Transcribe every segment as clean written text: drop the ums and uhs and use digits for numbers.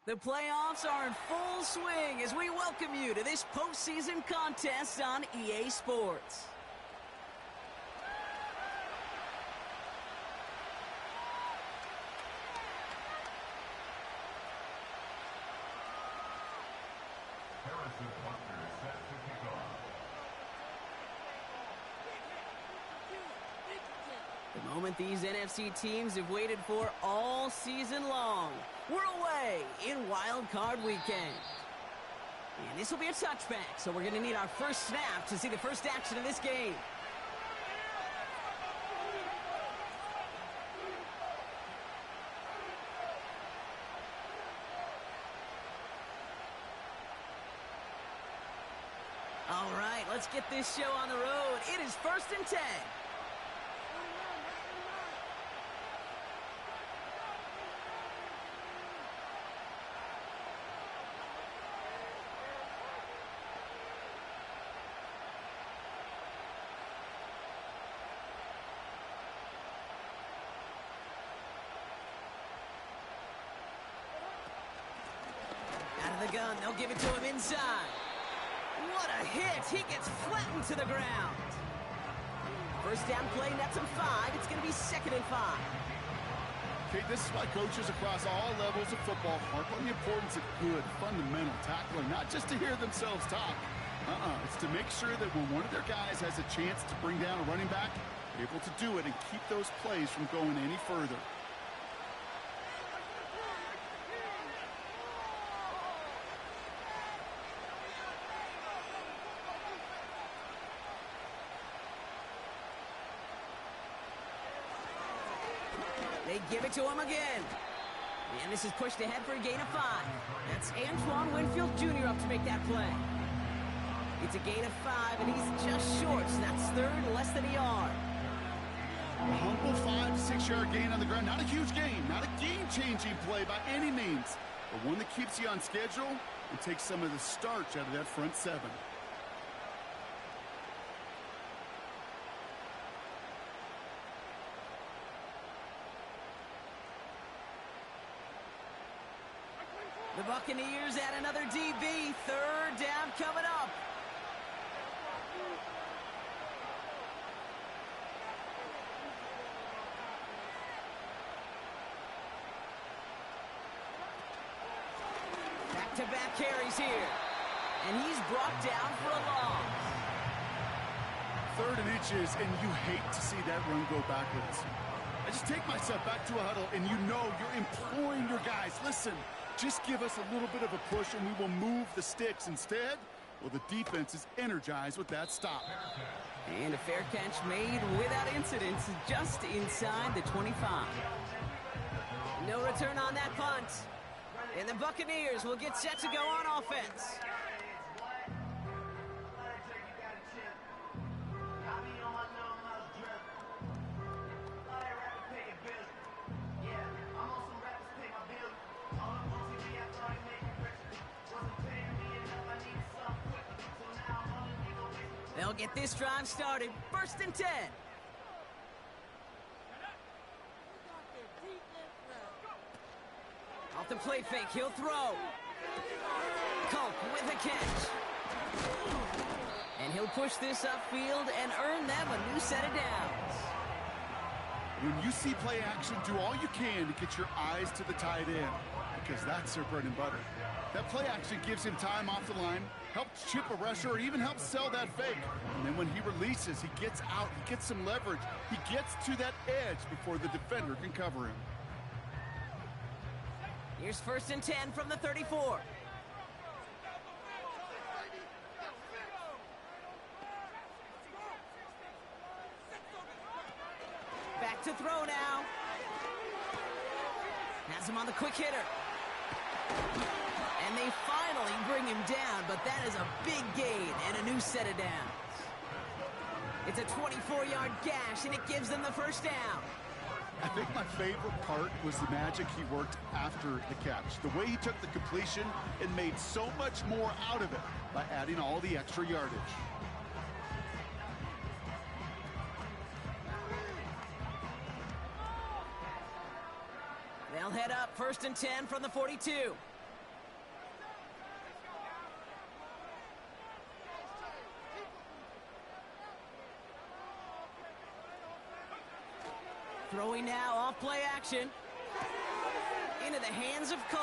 The playoffs are in full swing as we welcome you to this postseason contest on EA Sports. The moment these NFC teams have waited for all season long. We're away in Wild Card Weekend. And this will be a touchback, so we're going to need our first snap to see the first action of this game. All right, let's get this show on the road. It is 1st and 10. The gun, they'll give it to him inside. What a hit! He gets flattened to the ground. First down play, nets him 5. It's going to be 2nd and 5. Okay, this is why coaches across all levels of football harp on the importance of good, fundamental tackling, not just to hear themselves talk. It's to make sure that when one of their guys has a chance to bring down a running back, they're able to do it and keep those plays from going any further. They give it to him again. And this is pushed ahead for a gain of 5. That's Antoine Winfield Jr. up to make that play. It's a gain of 5, and he's just short, so that's 3rd and less than a yard. A humble 5 to 6 yard gain on the ground. Not a huge gain, not a game-changing play by any means, but one that keeps you on schedule and takes some of the starch out of that front 7. The Buccaneers add another DB. 3rd down coming up. Back-to-back carries here. And he's brought down for a loss. 3rd and inches, and you hate to see that run go backwards. I just take myself back to a huddle, and you know you're imploring your guys, listen, just give us a little bit of a push and we will move the sticks. Instead, well, the defense is energized with that stop. And a fair catch made without incidents just inside the 25. No return on that punt. And the Buccaneers will get set to go on offense. They'll get this drive started. 1st and 10. Off the play fake, he'll throw. Culp with a catch. And he'll push this upfield and earn them a new set of downs. When you see play action, do all you can to get your eyes to the tight end, because that's their bread and butter. That play action gives him time off the line, helps chip a rusher, or even helps sell that fake. And then when he releases, he gets out, he gets some leverage. He gets to that edge before the defender can cover him. Here's 1st and 10 from the 34. Back to throw now. Has him on the quick hitter. And they finally bring him down, but that is a big gain and a new set of downs. It's a 24-yard gash, and it gives them the first down. I think my favorite part was the magic he worked after the catch. The way he took the completion and made so much more out of it by adding all the extra yardage. They'll head up 1st and 10 from the 42. Throwing now off play action. Into the hands of Cole.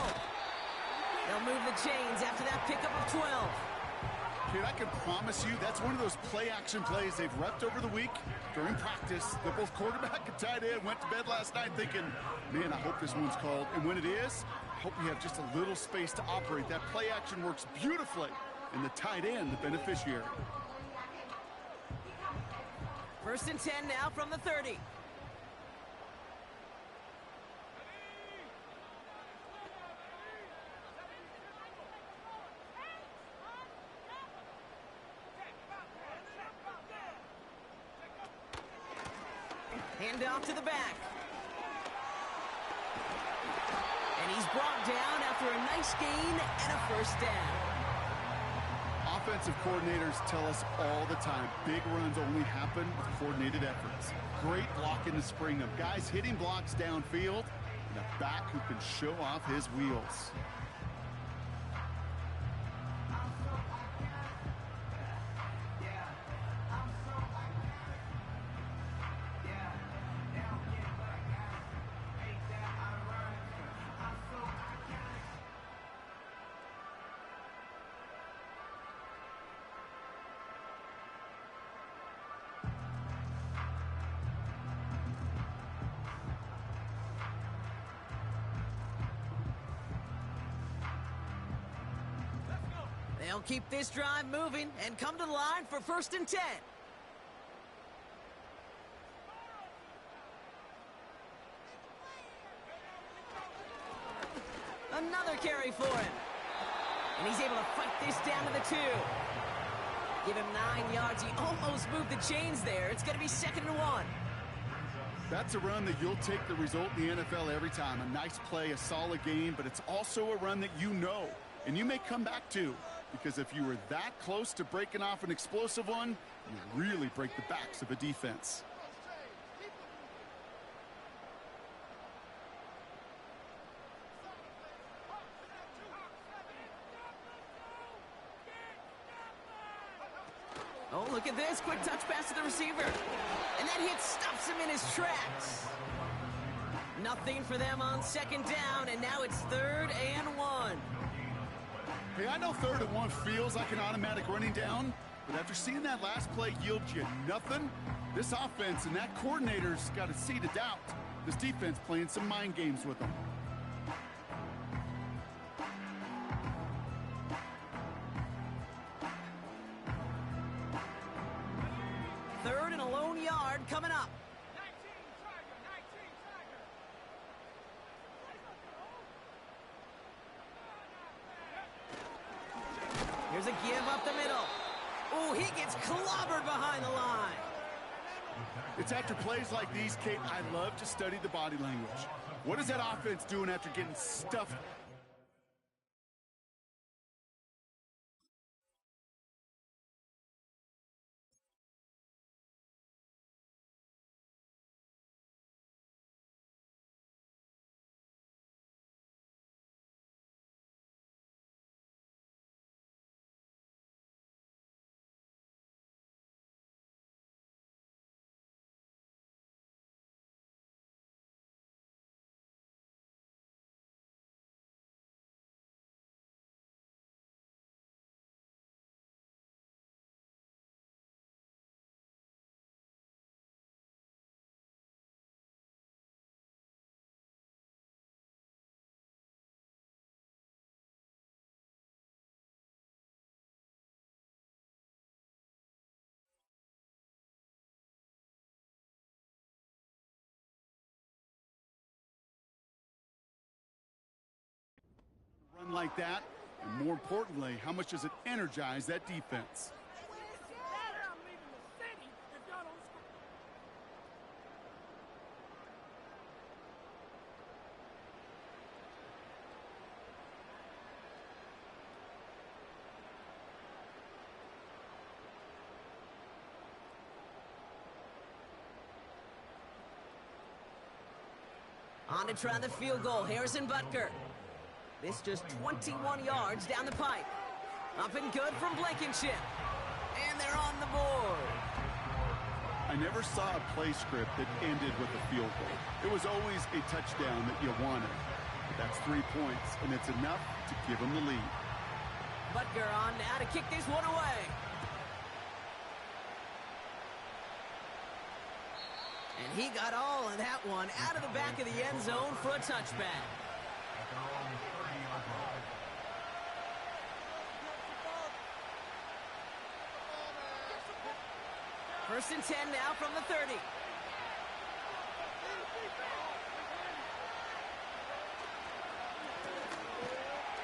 They'll move the chains after that pickup of 12. Kid, I can promise you that's one of those play-action plays they've repped over the week during practice. They're both quarterback and tight end. Went to bed last night thinking, man, I hope this one's called. And when it is, I hope you have just a little space to operate. That play-action works beautifully, and the tight end, the beneficiary. 1st and 10 now from the 30. Hand off to the back. And he's brought down after a nice gain and a 1st down. Offensive coordinators tell us all the time, big runs only happen with coordinated efforts. Great block in the spring of guys hitting blocks downfield and a back who can show off his wheels. They'll keep this drive moving and come to the line for 1st and 10. Another carry for him. And he's able to fight this down to the 2. Give him 9 yards. He almost moved the chains there. It's going to be 2nd and 1. That's a run that you'll take the result in the NFL every time. A nice play, a solid game, but it's also a run that you know and you may come back to. Because if you were that close to breaking off an explosive one, you really break the backs of a defense. Oh, look at this. Quick touch pass to the receiver. And that hit stops him in his tracks. Nothing for them on 2nd down, and now it's 3rd and 1. Hey, I know 3rd and 1 feels like an automatic running down, but after seeing that last play yield you nothing, this offense and that coordinator's got a seed of doubt. This defense playing some mind games with them. 3rd and a lone yard coming up. Here's a give up the middle. Oh, he gets clobbered behind the line. It's after plays like these, Kate, I love to study the body language. What is that offense doing after getting stuffed? Run like that, and more importantly, how much does it energize that defense? On to try the field goal, Harrison Butker. This just 21 yards down the pipe. Up and good from Blankenship. And they're on the board. I never saw a play script that ended with a field goal. It was always a touchdown that you wanted. But that's 3 points, and it's enough to give them the lead. Butker on now to kick this one away. And he got all of that one out of the back of the end zone for a touchback. First and 10 now from the 30.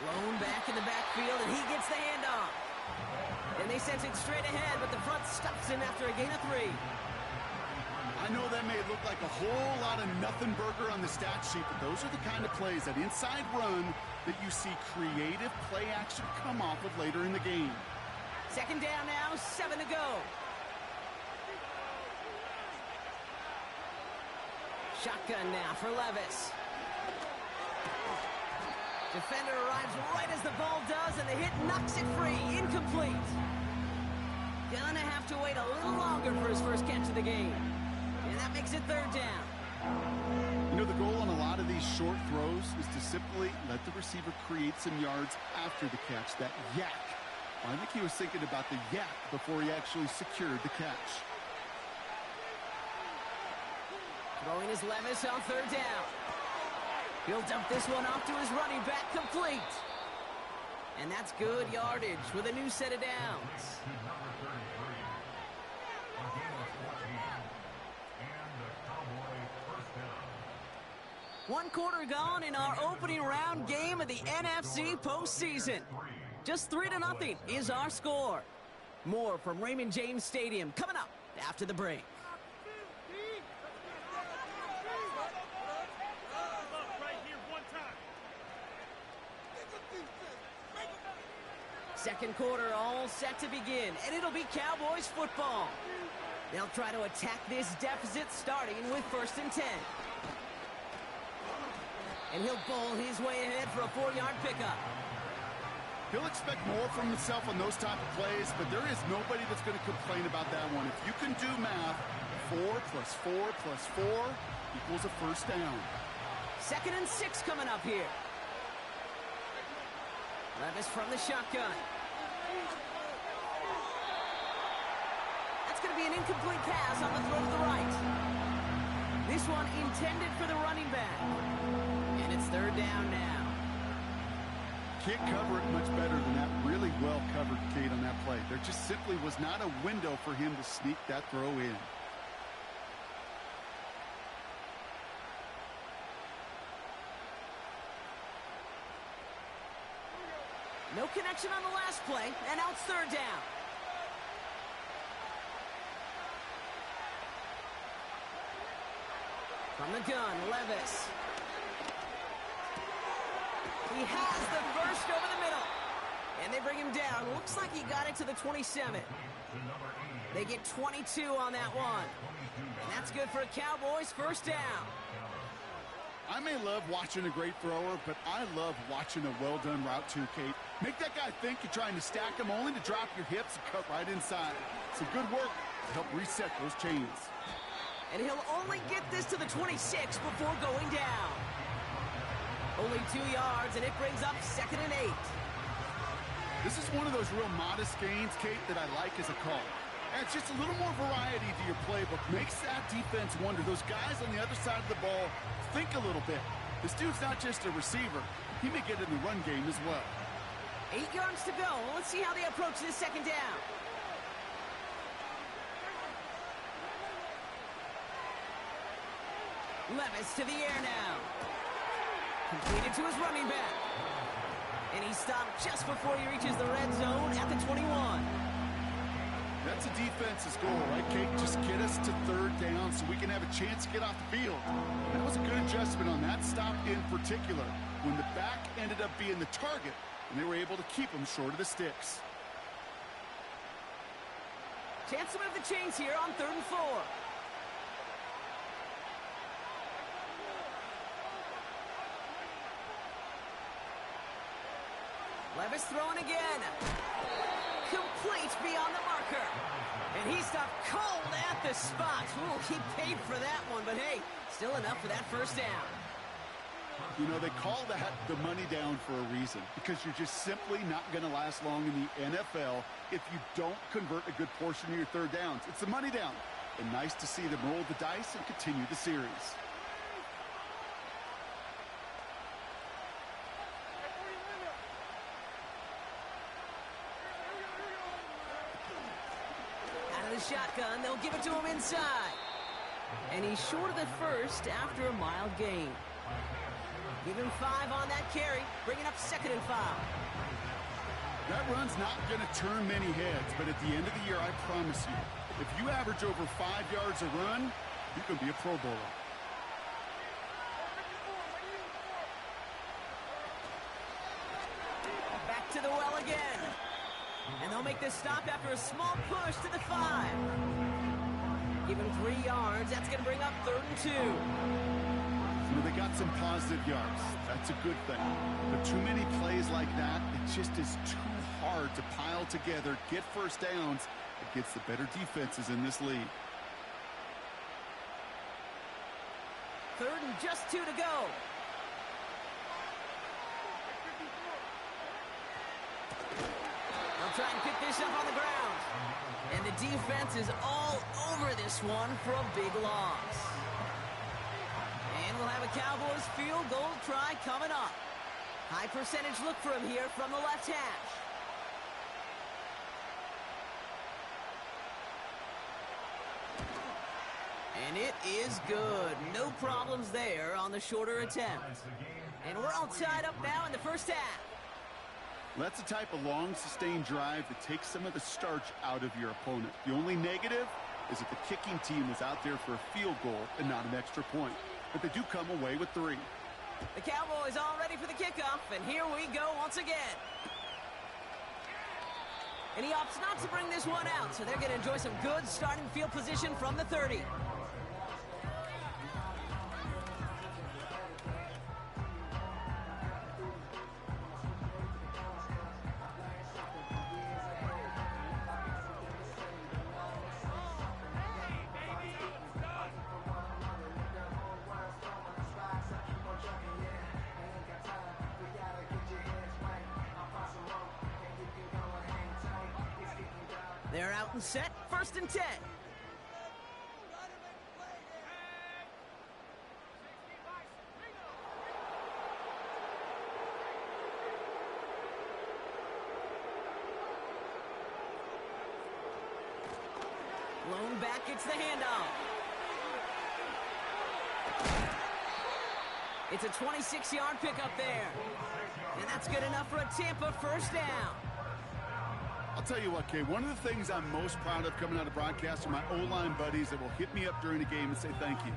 Lone back in the backfield, and he gets the handoff. And they send it straight ahead, but the front stops him after a gain of 3. I know that may look like a whole lot of nothing burger on the stat sheet, but those are the kind of plays, that inside run, that you see creative play action come off of later in the game. Second down now, 7 to go. Shotgun now for Levis. Defender arrives right as the ball does, and the hit knocks it free. Incomplete. Gonna have to wait a little longer for his first catch of the game. And that makes it third down. You know, the goal on a lot of these short throws is to simply let the receiver create some yards after the catch, that yak. I think he was thinking about the yak before he actually secured the catch. Throwing his Levis on third down. He'll dump this one off to his running back, complete. And that's good yardage with a new set of downs. One quarter gone in our opening round game of the NFC postseason. Just 3-0 is our score. More from Raymond James Stadium coming up after the break. Second quarter all set to begin, and it'll be Cowboys football. They'll try to attack this deficit starting with first and 10. And he'll bowl his way ahead for a 4-yard pickup. He'll expect more from himself on those type of plays, but there is nobody that's going to complain about that one. If you can do math, 4 plus 4 plus 4 equals a first down. Second and 6 coming up here. Levis from the shotgun. That's going to be an incomplete pass on the throw to the right. This one intended for the running back. And it's third down now. Can't cover it much better than that. Really well covered, Kate, on that play. There just simply was not a window for him to sneak that throw in. No connection on the last play, and now it's third down. From the gun, Levis. He has the first over the middle. And they bring him down. Looks like he got it to the 27. They get 22 on that one. And that's good for a Cowboys first down. I may love watching a great thrower, but I love watching a well-done route too, Kate. Make that guy think you're trying to stack him, only to drop your hips and cut right inside. Some good work to help reset those chains. And he'll only get this to the 26 before going down. Only 2 yards, and it brings up second and 8. This is one of those real modest gains, Kate, that I like as a call. Adds just a little more variety to your playbook. Makes that defense wonder. Those guys on the other side of the ball think a little bit. This dude's not just a receiver. He may get in the run game as well. 8 yards to go. Let's see how they approach this second down. Levis to the air now. Completed to his running back. And he stopped just before he reaches the red zone at the 21. That's a defense's goal, right, Kate? Just get us to third down so we can have a chance to get off the field. That was a good adjustment on that stop in particular, when the back ended up being the target, and they were able to keep him short of the sticks. Chance to move the chains here on 3rd and 4. Levis throwing again. complete beyond the marker. And he stopped cold at the spot. Ooh, he paid for that one, but hey, still enough for that first down. You know, they call that the money down for a reason, because you're just simply not going to last long in the NFL if you don't convert a good portion of your third downs. It's the money down. And nice to see them roll the dice and continue the series. Out of the shotgun, they'll give it to him inside. And he's short of the first after a mild gain. Give him 5 on that carry, bringing up 2nd and 5. That run's not going to turn many heads, but at the end of the year, I promise you, if you average over 5 yards a run, you can be a Pro Bowler. Back to the well again. And they'll make this stop after a small push to the 5. Give him 3 yards. That's going to bring up 3rd and 2. You know, they got some positive yards. That's a good thing. But too many plays like that, it just is too hard to pile together, get first downs against the better defenses in this league. 3rd and just 2 to go. They'll try and pick this up on the ground. And the defense is all over this one for a big loss. And we'll have a Cowboys field goal try coming up. High percentage look for him here from the left hash. And it is good. No problems there on the shorter attempt. And we're all tied up now in the first half. That's the type of long, sustained drive that takes some of the starch out of your opponent. The only negative is that the kicking team was out there for a field goal and not an extra point. But they do come away with 3. The Cowboys all ready for the kickoff, and here we go once again. And he opts not to bring this one out, so they're going to enjoy some good starting field position from the 30. They're out and set, 1st and 10. Blown back, it's the handoff. It's a 26-yard pickup there. And that's good enough for a Tampa first down. I'll tell you what, Kay, one of the things I'm most proud of coming out of broadcast are my O-line buddies that will hit me up during the game and say thank you.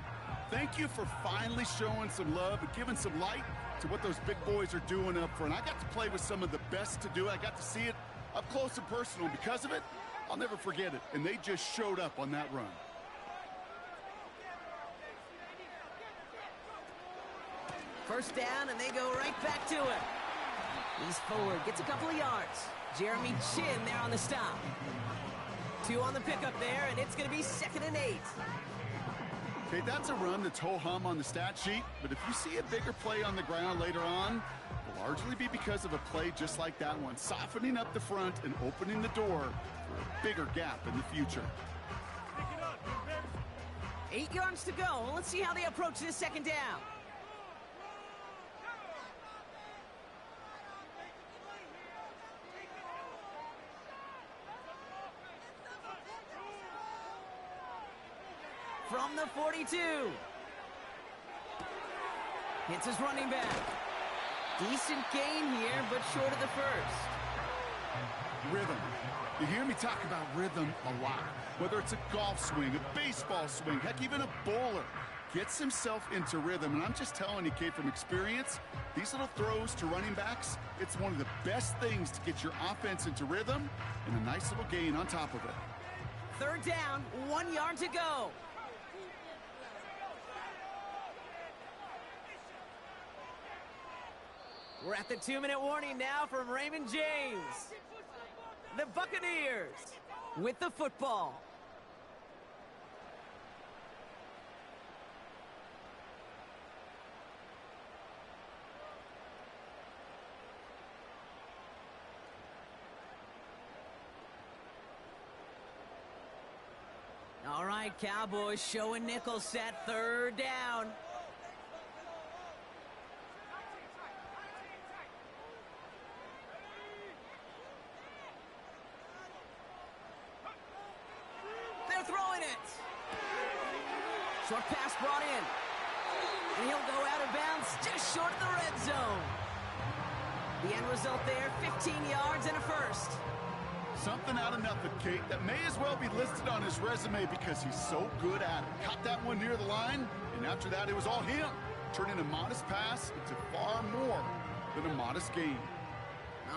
Thank you for finally showing some love and giving some light to what those big boys are doing up front. I got to play with some of the best to do it. I got to see it up close and personal. And because of it, I'll never forget it. And they just showed up on that run. First down, and they go right back to it. He's forward, gets a couple of yards. Jeremy Chin there on the stop. 2 on the pickup there, and it's going to be 2nd and 8. Okay, that's a run that's ho-hum on the stat sheet, but if you see a bigger play on the ground later on, it'll largely be because of a play just like that one, softening up the front and opening the door for a bigger gap in the future. 8 yards to go. Let's see how they approach this 2nd down. From the 42. Hits his running back. Decent gain here, but short of the first. Rhythm. You hear me talk about rhythm a lot. Whether it's a golf swing, a baseball swing, heck, even a bowler gets himself into rhythm. And I'm just telling you, Kate, from experience, these little throws to running backs, it's one of the best things to get your offense into rhythm and a nice little gain on top of it. 3rd down, 1 yard to go. We're at the 2-minute warning now from Raymond James. The Buccaneers with the football. All right, Cowboys showing nickel set, third down. They're throwing it. Short pass brought in. And he'll go out of bounds just short of the red zone. The end result there, 15 yards and a first. Something out of nothing, Kate, that may as well be listed on his resume because he's so good at it. Caught that one near the line, and after that, it was all him. Turning a modest pass into far more than a modest gain.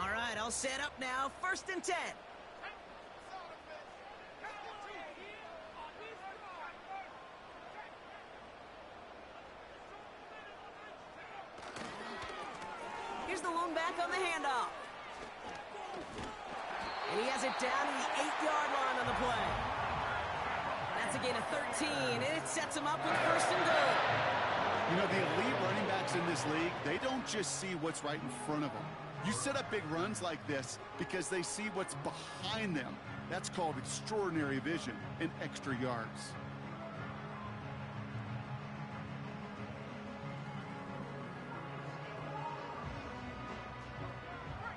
All right, I'll set up now. 1st and 10. Here's the lone back on the handoff. And he has it down to the 8-yard line on the play. That's a gain of 13, and it sets him up with 1st and goal. You know, the elite running backs in this league, they don't just see what's right in front of them. You set up big runs like this because they see what's behind them. That's called extraordinary vision and extra yards.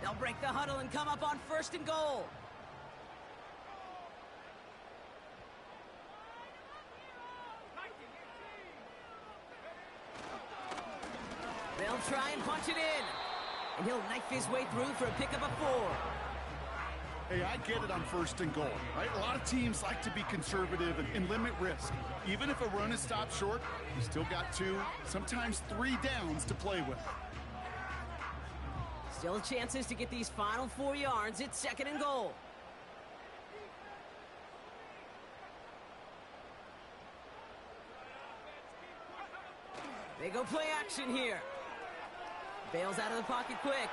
They'll break the huddle and come up on 1st and goal. They'll try and punch it in. And he'll knife his way through for a pickup of 4. Hey, I get it on 1st and goal, right? A lot of teams like to be conservative and limit risk. Even if a run is stopped short, you still got 2, sometimes 3 downs to play with. Still chances to get these final 4 yards. It's 2nd and goal. They go play action here. Bails out of the pocket quick.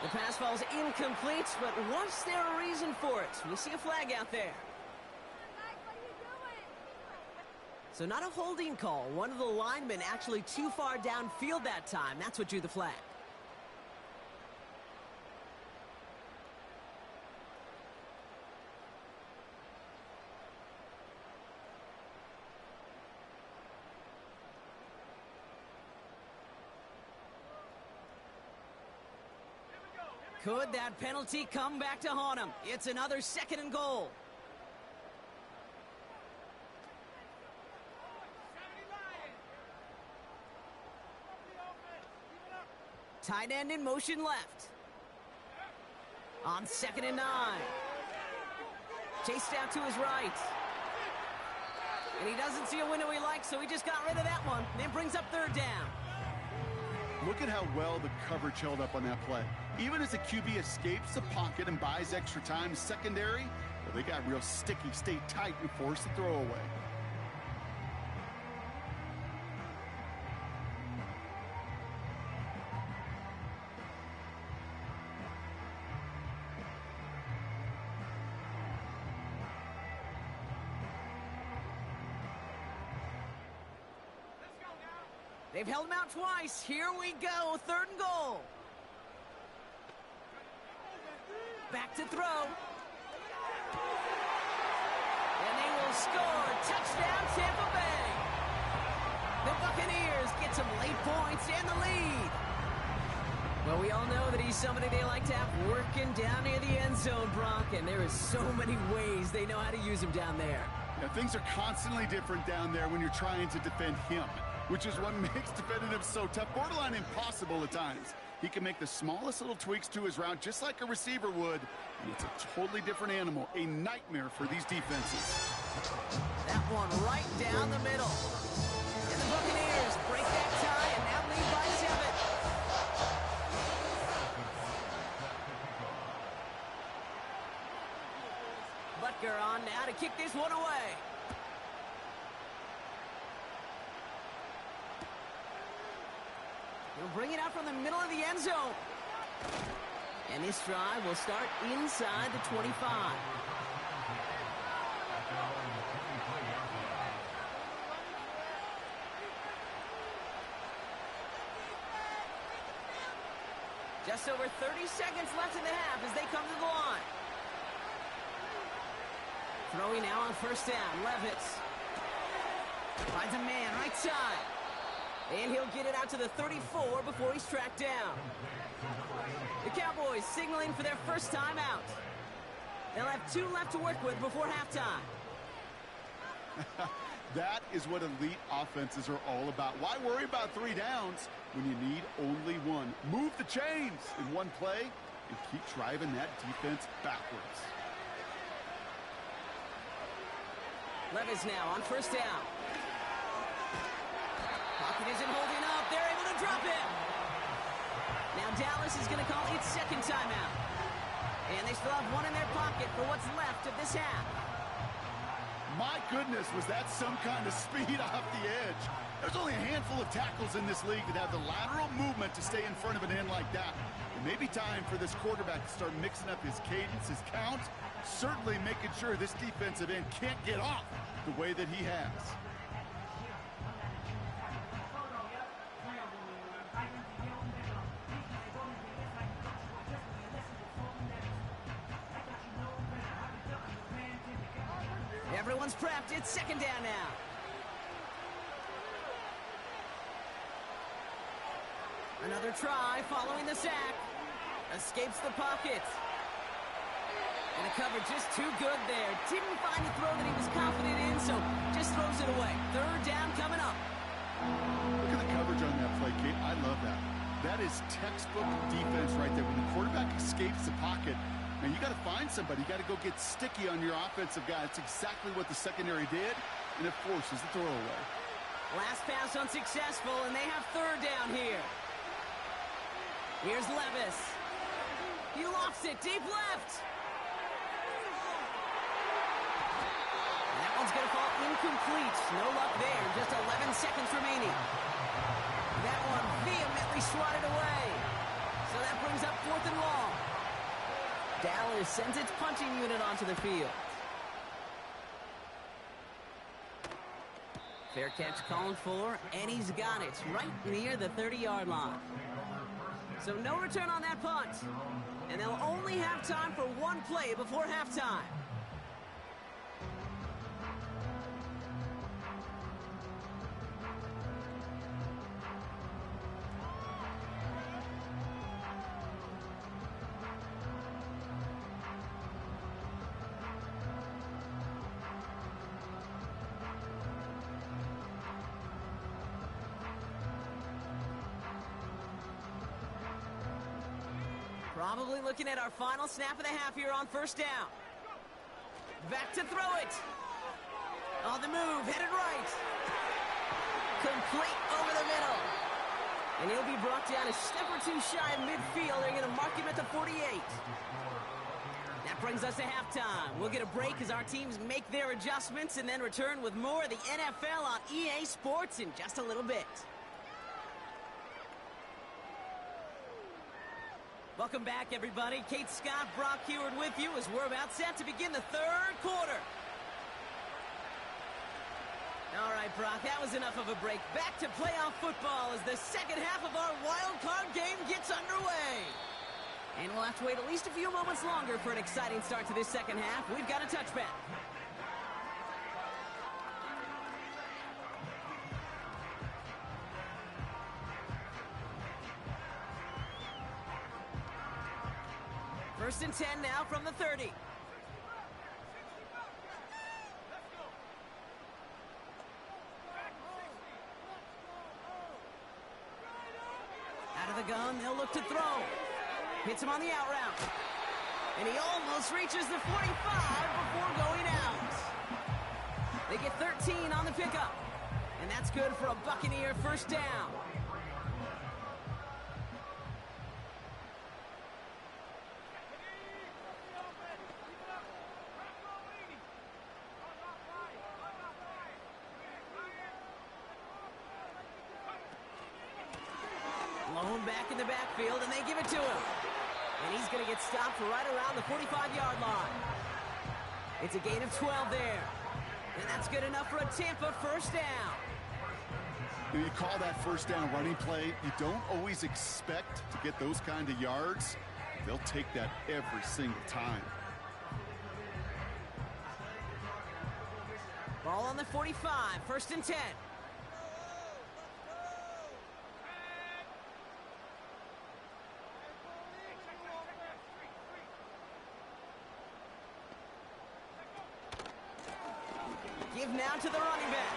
The pass falls incomplete, but was there a reason for it? We see a flag out there. So not a holding call. One of the linemen actually too far downfield that time. That's what drew the flag. Could that penalty come back to haunt him? It's another 2nd and goal. Tight end in motion left. On 2nd and 9. Chased out to his right. And he doesn't see a window he likes, so he just got rid of that one. And then brings up 3rd down. Look at how well the coverage held up on that play. Even as the QB escapes the pocket and buys extra time secondary, well, they got real sticky, stay tight, and force the throw away. They've held him out twice. Here we go. 3rd and goal. Back to throw. And they will score. Touchdown, Tampa Bay. The Buccaneers get some late points and the lead. Well, we all know that he's somebody they like to have working down near the end zone, Brock, and there is so many ways they know how to use him down there. Yeah, things are constantly different down there when you're trying to defend him, which is what makes defending him so tough, borderline impossible at times. He can make the smallest little tweaks to his route just like a receiver would, and it's a totally different animal, a nightmare for these defenses. That one right down the middle. And the Buccaneers break that tie and now lead by 7. Butker on now to kick this one away. He'll bring it out from the middle of the end zone. And this drive will start inside the 25. Just over 30 seconds left in the half as they come to the line. Throwing now on first down. Levis finds a man right side. And he'll get it out to the 34 before he's tracked down. The Cowboys signaling for their first time out. They'll have 2 left to work with before halftime. That is what elite offenses are all about. Why worry about 3 downs when you need only 1? Move the chains in one play and keep driving that defense backwards. Levis now on first down. Pocket isn't holding up. They're able to drop it. Now Dallas is going to call its second timeout. And they still have 1 in their pocket for what's left of this half. My goodness, was that some kind of speed off the edge. There's only a handful of tackles in this league that have the lateral movement to stay in front of an end like that. It may be time for this quarterback to start mixing up his cadence, his count, certainly making sure this defensive end can't get off the way that he has. Everyone's prepped. It's second down now. Another try following the sack. Escapes the pocket. And the cover just too good there. Didn't find the throw that he was confident in, so just throws it away. Third down coming up. Look at the coverage on that play, Kate. I love that. That is textbook defense right there. When the quarterback escapes the pocket, and you got to find somebody. You got to go get sticky on your offensive guy. That's exactly what the secondary did, and it forces the throw away. Last pass unsuccessful, and they have third down here. Here's Levis. He lofts it deep left. That one's going to fall incomplete. No luck there. Just 11 seconds remaining. That one vehemently swatted away. So that brings up 4th and long. Dallas sends its punching unit onto the field. Fair catch called for, and he's got it right near the 30-yard line. So no return on that punt. And they'll only have time for 1 play before halftime. Probably looking at our final snap of the half here on first down. Back to throw it. On the move, headed right. Complete over the middle. And he'll be brought down a step or 2 shy of midfield. They're going to mark him at the 48. That brings us to halftime. We'll get a break as our teams make their adjustments and then return with more of the NFL on EA Sports in just a little bit. Welcome back, everybody. Kate Scott, Brock Heward with you as we're about set to begin the third quarter. All right, Brock, that was enough of a break. Back to playoff football as the second half of our wild card game gets underway. And we'll have to wait at least a few moments longer for an exciting start to this second half. We've got a touchback. First and 10 now from the 30. Out of the gun, they'll look to throw. Hits him on the out route. And he almost reaches the 45 before going out. They get 13 on the pickup. And that's good for a Buccaneer first down. Lone back in the backfield, and they give it to him. And he's going to get stopped right around the 45-yard line. It's a gain of 12 there. And that's good enough for a Tampa first down. You call that first down running play, you don't always expect to get those kind of yards. They'll take that every single time. Ball on the 45, 1st and 10. Give now to the running back.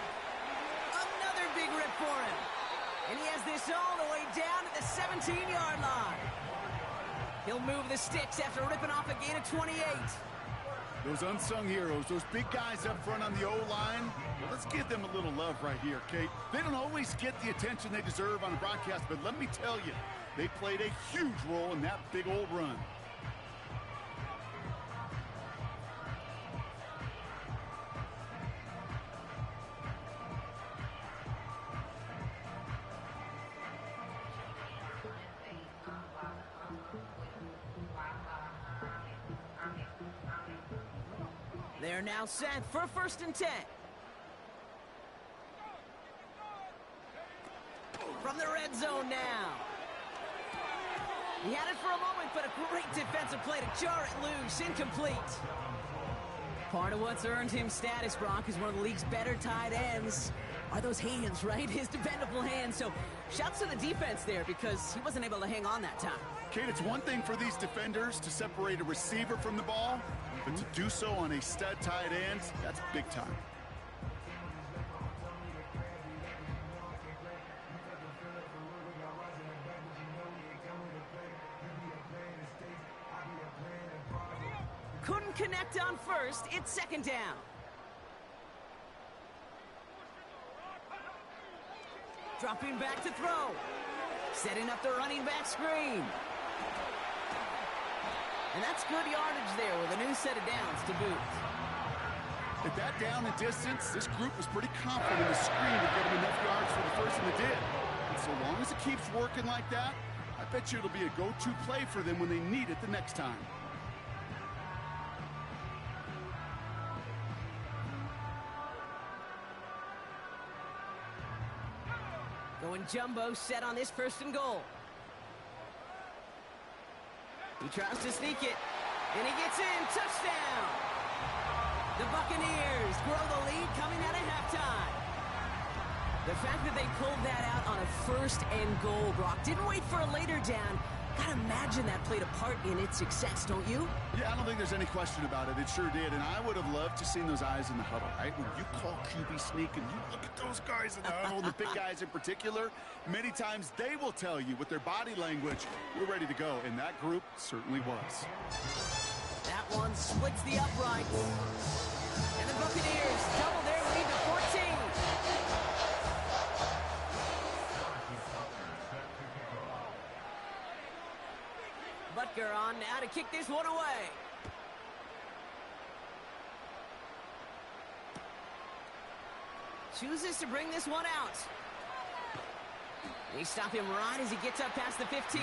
Another big rip for him. And he has this all the way down to the 17-yard line. He'll move the sticks after ripping off a gain of 28. Those unsung heroes, those big guys up front on the O-line, well, let's give them a little love right here, Kate. They don't always get the attention they deserve on a broadcast, but let me tell you, they played a huge role in that big old run. They're now set for 1st and 10. From the red zone now. He had it for a moment, but a great defensive play to jar it loose. Incomplete. Part of what's earned him status, Brock, is one of the league's better tight ends. Are those hands, right? His dependable hands. So shouts to the defense there because he wasn't able to hang on that time. Kate, it's one thing for these defenders to separate a receiver from the ball, but to do so on a stud tight end, that's big time. Couldn't connect on 1st. It's 2nd down. Dropping back to throw. Setting up the running back screen. And that's good yardage there with a new set of downs to boot. At that down and distance, this group was pretty confident in the screen to get him enough yards for the first one they did. And so long as it keeps working like that, I bet you it'll be a go-to play for them when they need it the next time. Going jumbo set on this 1st and goal. He tries to sneak it, and he gets in. Touchdown! The Buccaneers grow the lead coming out of halftime. The fact that they pulled that out on a 1st and goal, Brock, didn't wait for a later down. Gotta imagine that played a part in its success, don't you? Yeah, I don't think there's any question about it. It sure did, and I would have loved to seen those eyes in the huddle, right? When you call QB sneak and you look at those guys in the huddle, the big guys in particular, many times they will tell you with their body language, we're ready to go, and that group certainly was. That one splits the uprights. And the Buccaneers double their lead to 14. Butker on now to kick this one away. Chooses to bring this one out. They stop him right as he gets up past the 15.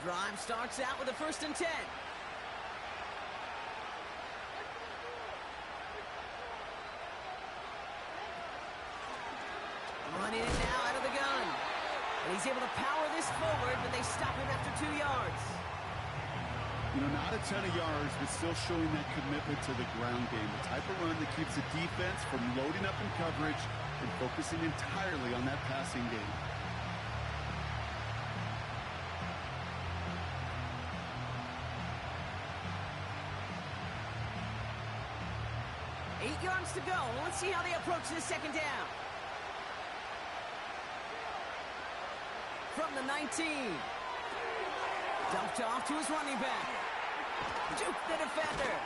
Drive starts out with a 1st and 10. Running it now out of the gun. And he's able to power this forward, but they stop him after 2 yards. You know, not a ton of yards, but still showing that commitment to the ground game. The type of run that keeps the defense from loading up in coverage and focusing entirely on that passing game. Yards to go. Let's see how they approach this 2nd down. From the 19. Dumped off to his running back. Juke the defender.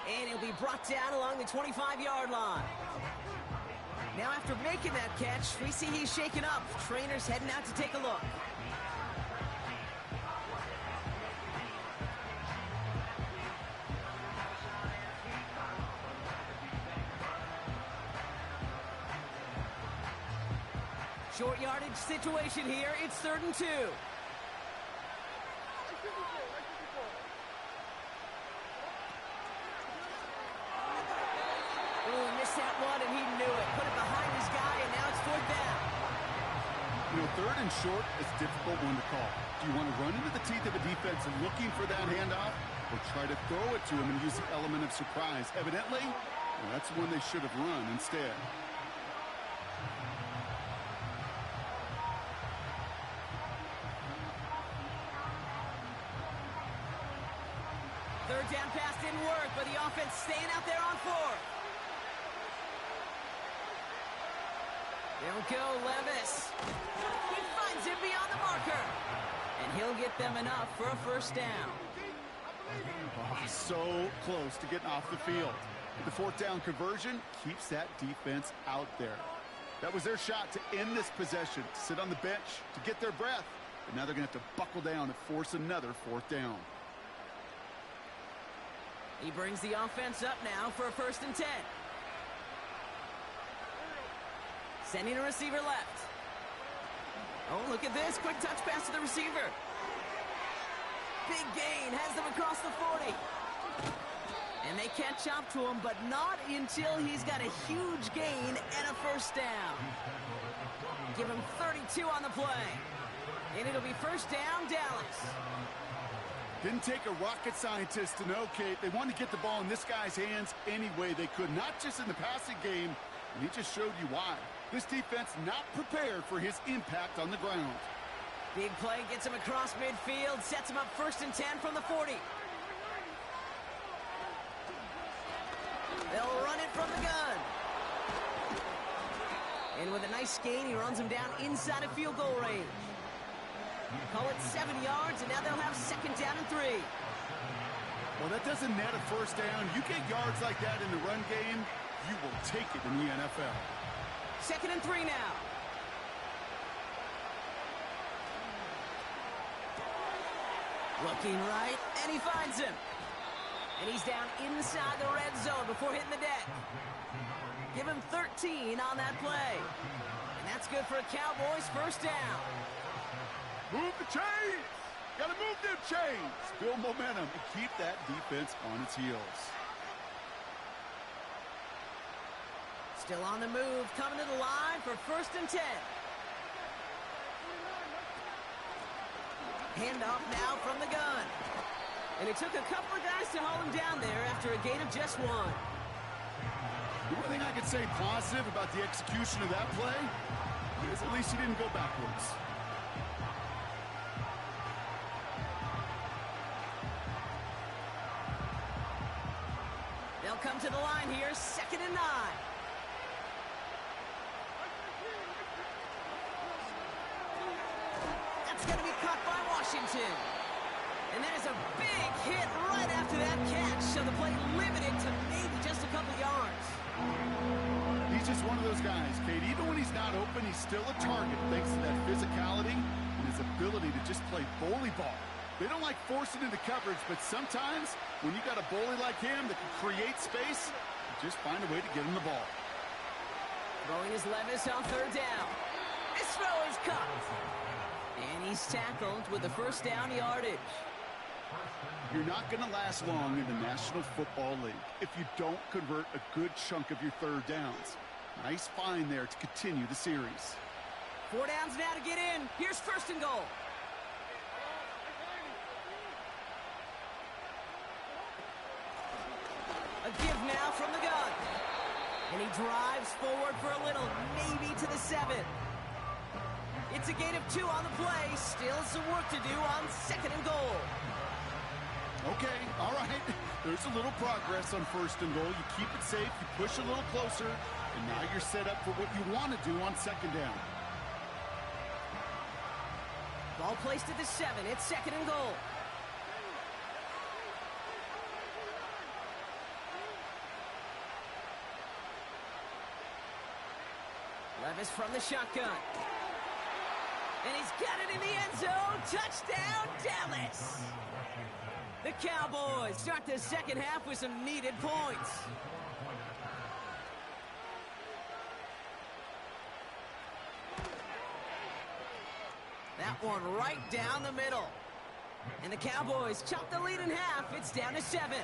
And he'll be brought down along the 25-yard line. Now after making that catch, we see he's shaken up. Trainer's heading out to take a look. Short yardage situation here. It's 3rd and 2. Oh, he missed that one, and he knew it. Put it behind his guy, and now it's 4th down. You know, 3rd and short is a difficult one to call. Do you want to run into the teeth of a defense looking for that handoff, or try to throw it to him and use the element of surprise? Evidently, well, that's one they should have run instead. Third down pass didn't work, but the offense staying out there on 4th. He'll go Levis. He finds him beyond the marker. And he'll get them enough for a 1st down. Oh, so close to getting off the field. The 4th down conversion keeps that defense out there. That was their shot to end this possession, to sit on the bench, to get their breath. But now they're going to have to buckle down and force another 4th down. He brings the offense up now for a 1st and 10. Sending a receiver left. Oh, look at this. Quick touch pass to the receiver. Big gain. Has them across the 40. And they catch up to him, but not until he's got a huge gain and a 1st down. Give him 32 on the play. And it'll be 1st down, Dallas. Didn't take a rocket scientist to know, Kate. They wanted to get the ball in this guy's hands any way they could, not just in the passing game, and he just showed you why. This defense not prepared for his impact on the ground. Big play gets him across midfield, sets him up 1st and 10 from the 40. They'll run it from the gun. And with a nice gain, he runs him down inside of field goal range. Call it 7 yards, and now they'll have 2nd down and 3. Well, that doesn't net a 1st down. You get yards like that in the run game, you will take it in the NFL. 2nd and 3 now. Looking right, and he finds him. And he's down inside the red zone before hitting the deck. Give him 13 on that play. And that's good for a Cowboys 1st down. Move the chains! Gotta move them chains! Build momentum and keep that defense on its heels. Still on the move, coming to the line for 1st and 10. Handoff now from the gun. And it took a couple of guys to hold him down there after a gain of just 1. The only thing I could say positive about the execution of that play is at least he didn't go backwards. They'll come to the line here, 2nd and 9. That's going to be caught by Washington. And that is a big hit right after that catch, so the play limited to maybe just a couple yards. He's just one of those guys, Kate. Even when he's not open, he's still a target thanks to that physicality and his ability to just play bully ball. They don't like forcing into coverage, but sometimes when you got a bully like him that can create space, you just find a way to get him the ball. Throwing his Levis on 3rd down. This throw is caught. And he's tackled with the 1st down yardage. You're not going to last long in the National Football League if you don't convert a good chunk of your 3rd downs. Nice find there to continue the series. 4 downs now to get in. Here's 1st and goal. A give now from the gun. And he drives forward for a little, maybe to the 7. It's a gain of 2 on the play. Still some work to do on 2nd and goal. Okay, all right. There's a little progress on 1st and goal. You keep it safe, you push a little closer, and now you're set up for what you want to do on 2nd down. Ball placed at the 7. It's 2nd and goal. Levis from the shotgun. And he's got it in the end zone. Touchdown, Dallas. The Cowboys start the 2nd half with some needed points. that one right down the middle. And the Cowboys chop the lead in half. It's down to 7.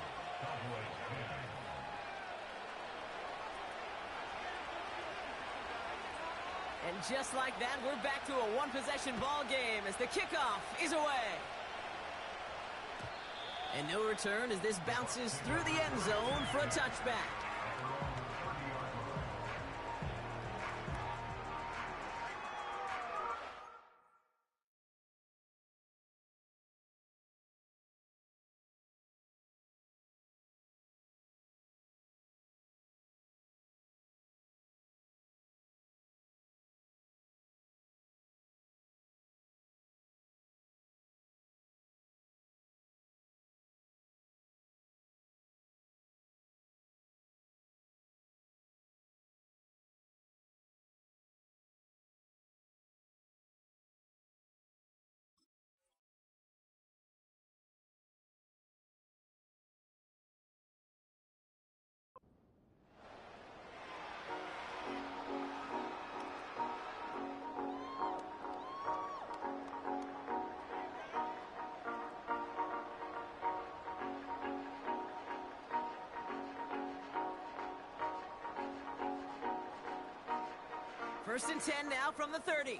And just like that, we're back to a one-possession ball game as the kickoff is away. And no return as this bounces through the end zone for a touchback. First and 10 now from the 30.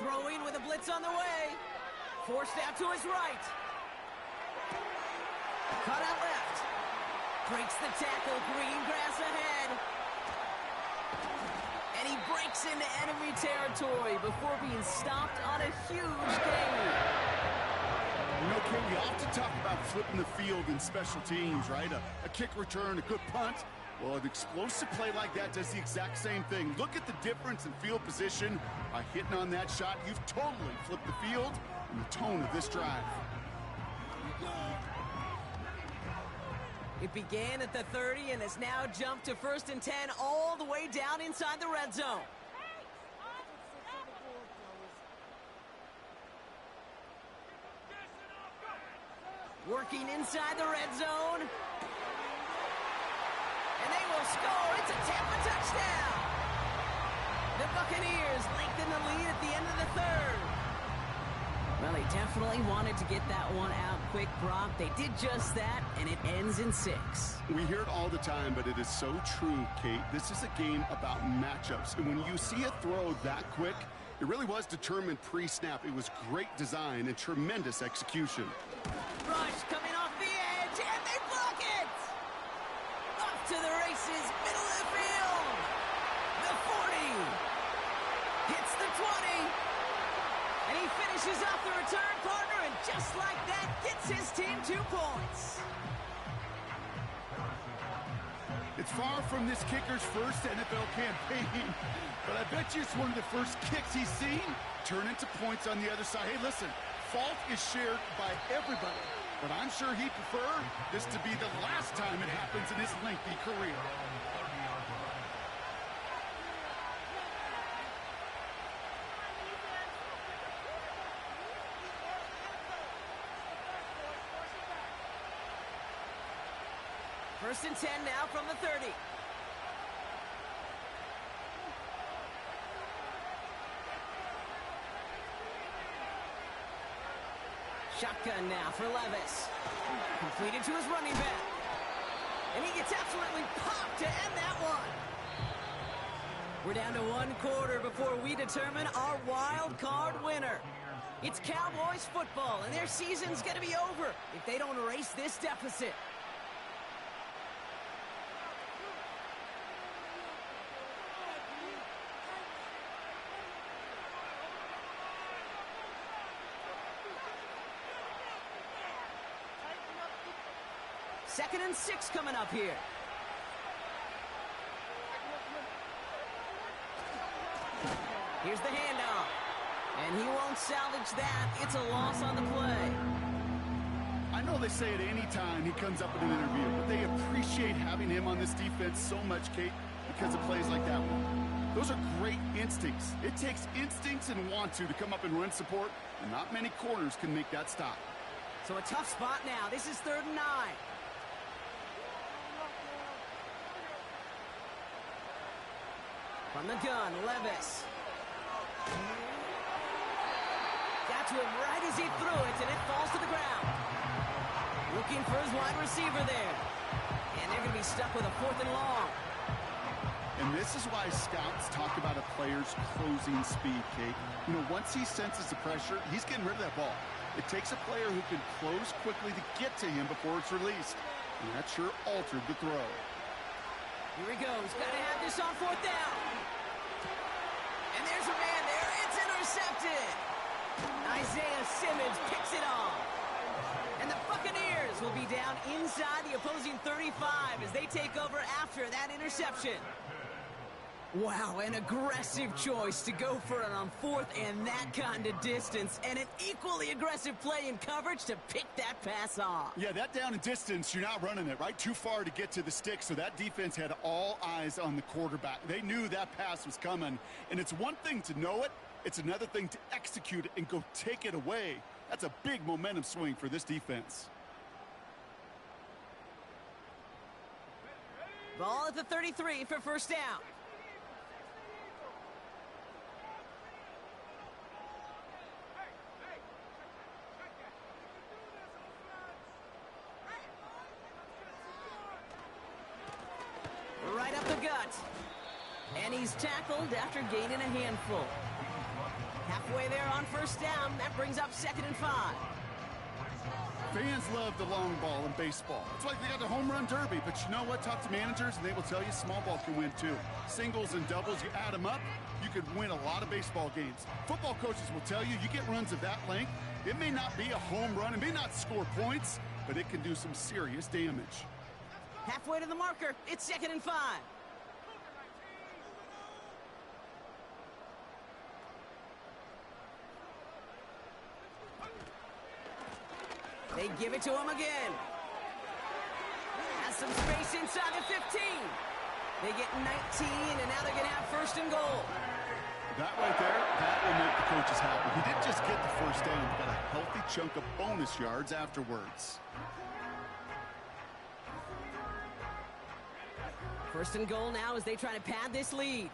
Throwing with a blitz on the way. Forced out to his right. Cut out left. Breaks the tackle. Green grass ahead. And he breaks into enemy territory before being stopped on a huge gain. You know, Ken, we often talk about flipping the field in special teams, right? A kick return, a good punt. Well, an explosive play like that does the exact same thing. Look at the difference in field position. By hitting on that shot, you've totally flipped the field and the tone of this drive. It began at the 30 and has now jumped to first and 10 all the way down inside the red zone. Working inside the red zone. And they will score. It's a Tampa touchdown. The Buccaneers lengthen the lead at the end of the third. Well, he definitely wanted to get that one out quick, Brock. They did just that, and it ends in 6. We hear it all the time, but it is so true, Kate. This is a game about matchups. And when you see a throw that quick, it really was determined pre-snap. It was great design and tremendous execution. Rush coming off the edge, and they block it! Off to the races, middle of the field! The 40! Hits the 20! And he finishes off the return partner, and just like that, gets his team 2 points. It's far from this kicker's first NFL campaign, but I bet you it's one of the first kicks he's seen turn into points on the other side. Hey, listen, fault is shared by everybody, but I'm sure he'd prefer this to be the last time it happens in his lengthy career. First and 10 now from the 30. Shotgun now for Levis. Completed to his running back. And he gets absolutely popped to end that one. We're down to 1 quarter before we determine our wild card winner. It's Cowboys football, and their season's going to be over if they don't erase this deficit. Second and 6 coming up here. Here's the handoff. And he won't salvage that. It's a loss on the play. I know they say it any time he comes up with an interview, but they appreciate having him on this defense so much, Kate, because of plays like that one. Those are great instincts. It takes instincts and want to come up and run support, and not many corners can make that stop. So a tough spot now. This is 3rd and 9. From the gun, Levis. Got to him right as he threw it, and it falls to the ground. Looking for his wide receiver there. And they're going to be stuck with a 4th and long. And this is why scouts talk about a player's closing speed, Kate. You know, once he senses the pressure, he's getting rid of that ball. It takes a player who can close quickly to get to him before it's released. And that sure altered the throw. Here he goes. Got to have this on 4th down. And there's a man there. It's intercepted. Isaiah Simmons picks it off. And the Buccaneers will be down inside the opposing 35 as they take over after that interception. Wow, an aggressive choice to go for it on 4th and that kind of distance. And an equally aggressive play in coverage to pick that pass off. Yeah, that down and distance, you're not running it, right? Too far to get to the stick, so that defense had all eyes on the quarterback. They knew that pass was coming. And it's one thing to know it. It's another thing to execute it and go take it away. That's a big momentum swing for this defense. Ball at the 33 for 1st down. Right up the gut. And he's tackled after gaining a handful. Halfway there on 1st down. That brings up 2nd and 5. Fans love the long ball in baseball. It's like they got the home run derby, but you know what? Talk to managers, and they will tell you small ball can win too. Singles and doubles, you add them up, you could win a lot of baseball games. Football coaches will tell you, you get runs of that length, it may not be a home run, it may not score points, but it can do some serious damage. Halfway to the marker, it's 2nd and 5. They give it to him again. Has some space inside the 15. They get 19, and now they're going to have 1st and goal. That right there, that will make the coaches happy. He didn't just get the 1st down, he got a healthy chunk of bonus yards afterwards. 1st and goal now as they try to pad this lead.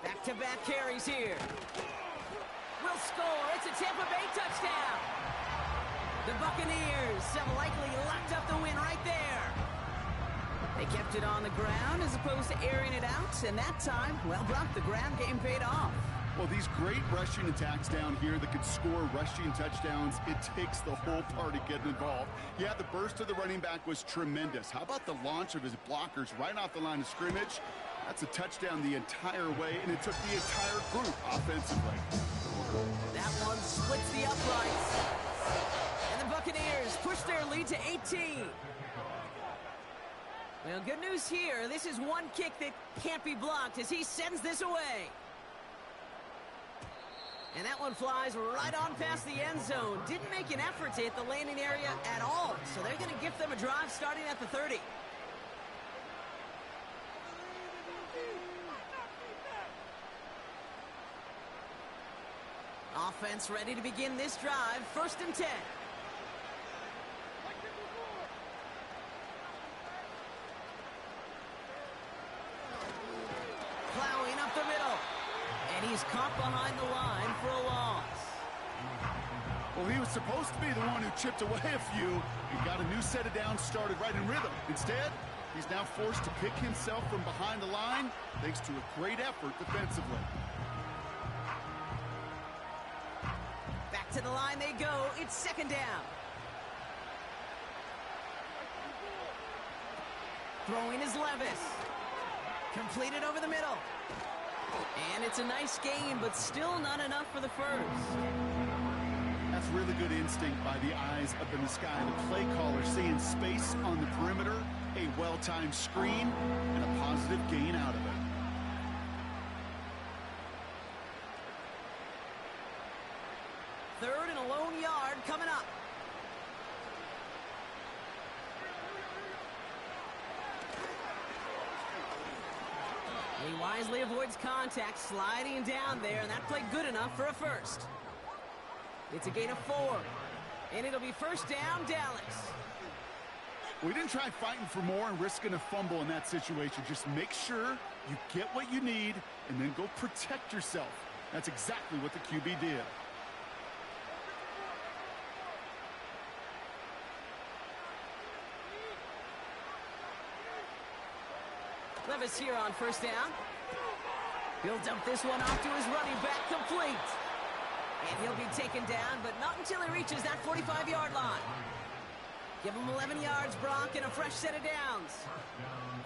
Back-to-back carries here. Will score. It's a Tampa Bay touchdown. The Buccaneers have likely locked up the win right there. They kept it on the ground as opposed to airing it out, and that time, well, Brock, the ground game paid off. Well, these great rushing attacks down here that could score rushing touchdowns, it takes the whole party getting involved. Yeah, the burst of the running back was tremendous. How about the launch of his blockers right off the line of scrimmage? That's a touchdown the entire way, and it took the entire group offensively. That one splits the uprights. And the Buccaneers push their lead to 18. Well, good news here. This is one kick that can't be blocked as he sends this away. And that one flies right on past the end zone. Didn't make an effort to hit the landing area at all. So they're going to give them a drive starting at the 30. Offense ready to begin this drive. 1st and 10. Plowing up the middle. And he's caught behind the line for a loss. Well, he was supposed to be the one who chipped away a few and got a new set of downs started right in rhythm. Instead, he's now forced to pick himself from behind the line thanks to a great effort defensively. Back to the line they go. It's 2nd down. Throwing is Levis. Completed over the middle. And it's a nice gain, but still not enough for the first. That's really good instinct by the eyes up in the sky. The play caller seeing space on the perimeter, a well-timed screen, and a positive gain out of it. Third and a lone yard coming up. wisely avoids contact, sliding down there, and that played good enough for a first. It's a gain of 4, and it'll be first down, Dallas. We didn't try fighting for more and risking a fumble in that situation. Just make sure you get what you need and then go protect yourself. That's exactly what the QB did. Levis here on first down. He'll dump this one off to his running back, complete. And he'll be taken down, but not until he reaches that 45-yard line. Give him 11 yards, Brock, and a fresh set of downs.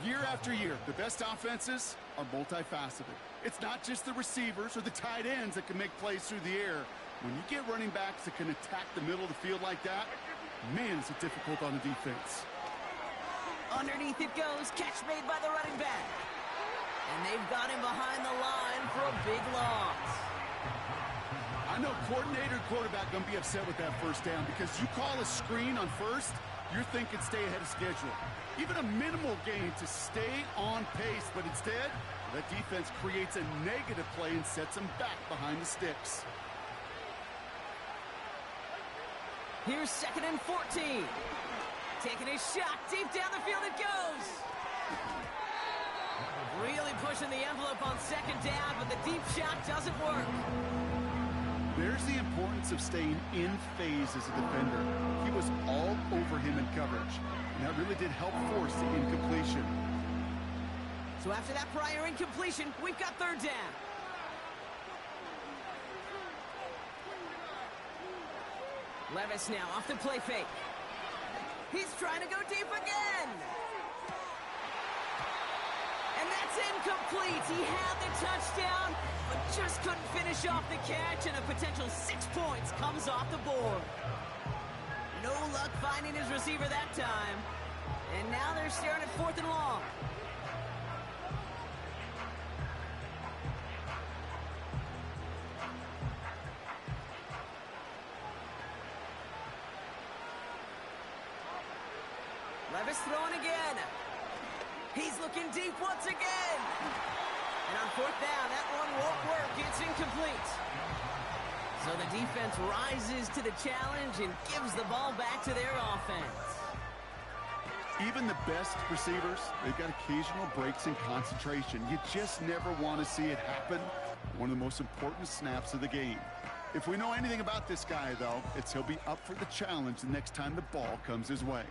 Year after year, the best offenses are multifaceted. It's not just the receivers or the tight ends that can make plays through the air. When you get running backs that can attack the middle of the field like that, man, is it difficult on the defense. Underneath it goes, catch made by the running back. And they've got him behind the line for a big loss. I know coordinator and quarterback going to be upset with that first down because you call a screen on first, you're thinking stay ahead of schedule. Even a minimal gain to stay on pace, but instead, that defense creates a negative play and sets them back behind the sticks. Here's 2nd and 14. Taking a shot, deep down the field it goes. Really pushing the envelope on 2nd down, but the deep shot doesn't work. There's the importance of staying in phase as a defender. He was all over him in coverage, and that really did help force the incompletion. So after that prior incompletion, we've got 3rd down. Levis now off the play fake. He's trying to go deep again. And that's incomplete. He had the touchdown, but just couldn't finish off the catch, and a potential 6 points comes off the board. No luck finding his receiver that time. And now they're staring at 4th and long. Levis throwing again. He's looking deep once again. And on 4th down, that one won't work. It's incomplete. So the defense rises to the challenge and gives the ball back to their offense. Even the best receivers, they've got occasional breaks in concentration. You just never want to see it happen. One of the most important snaps of the game. If we know anything about this guy, though, it's he'll be up for the challenge the next time the ball comes his way.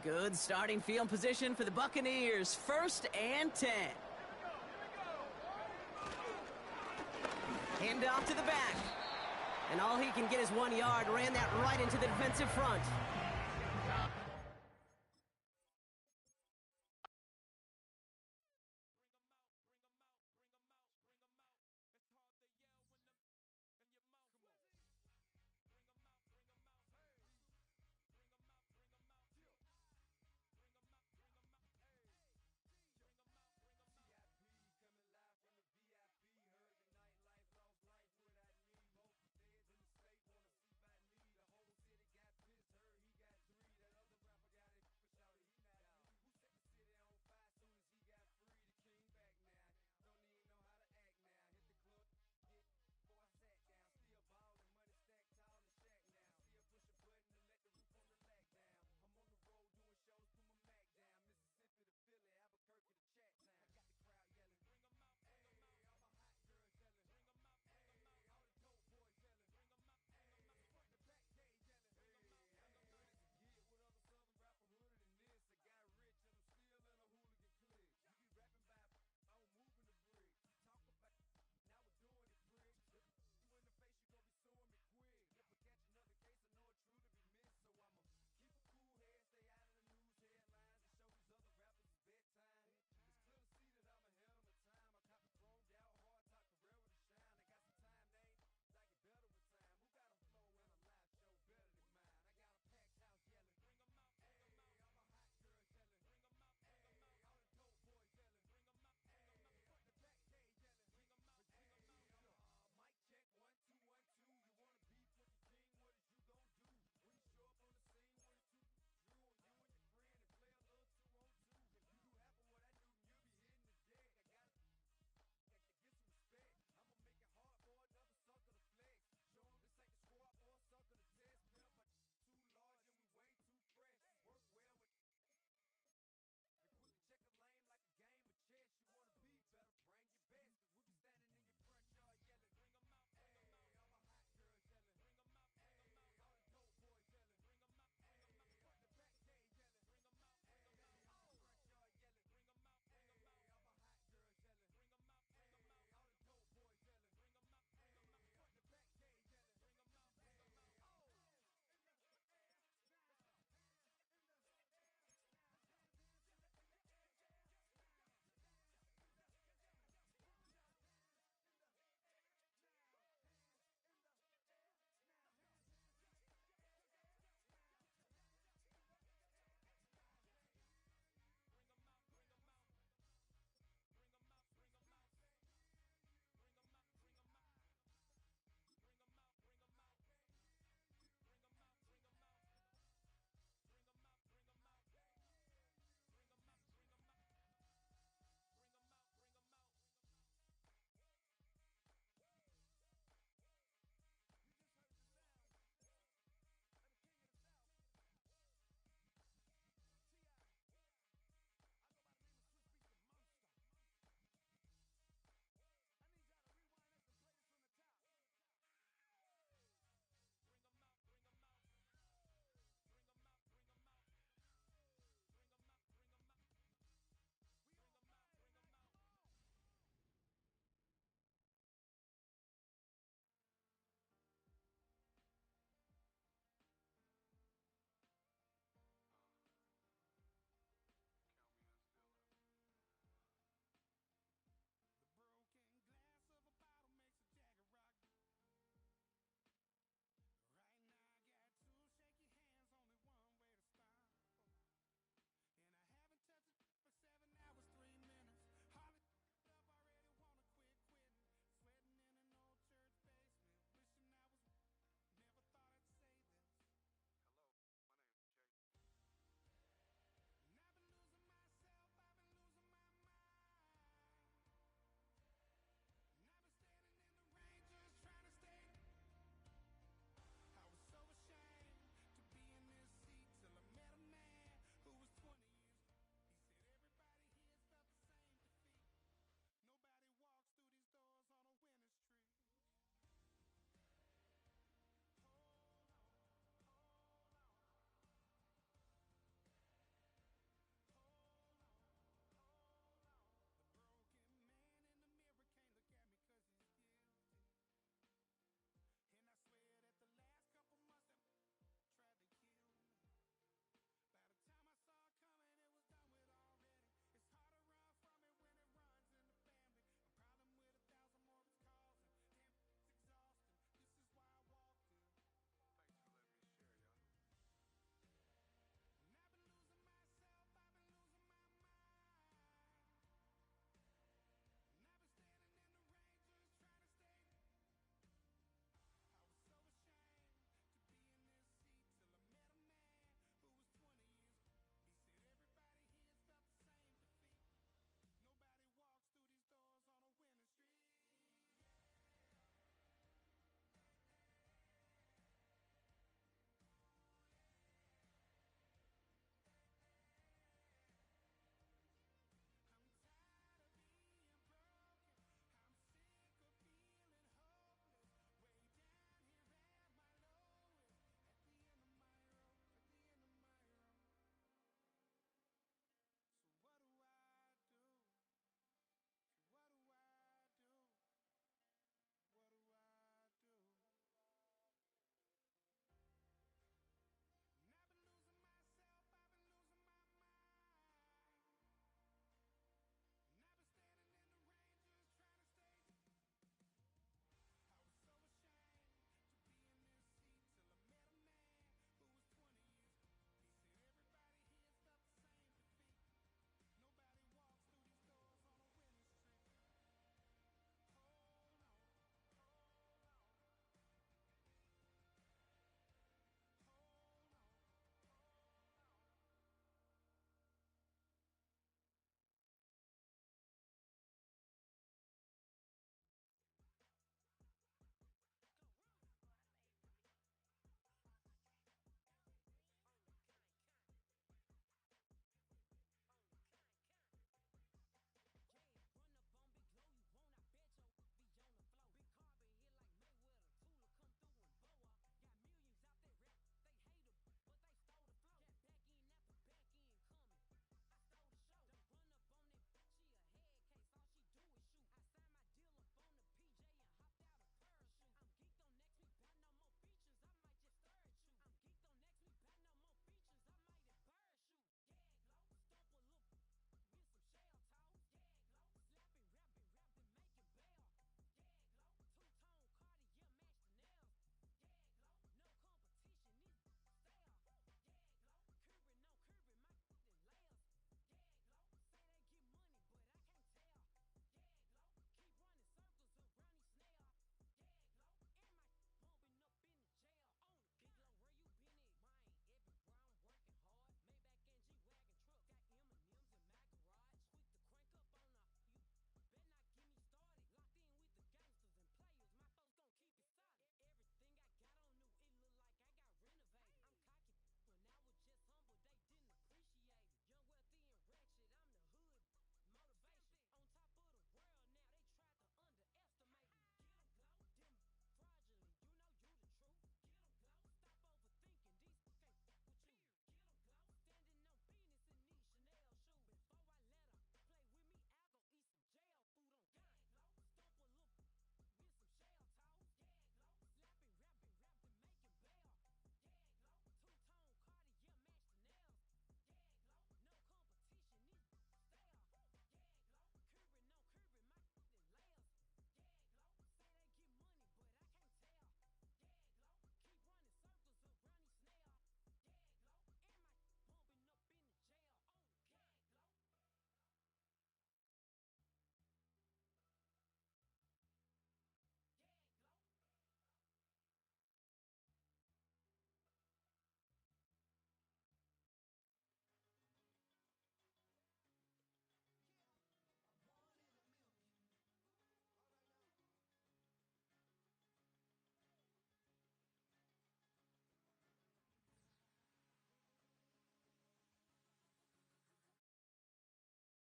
Good starting field position for the Buccaneers. 1st and 10. Hand off to the back. And all he can get is 1 yard. Ran that right into the defensive front.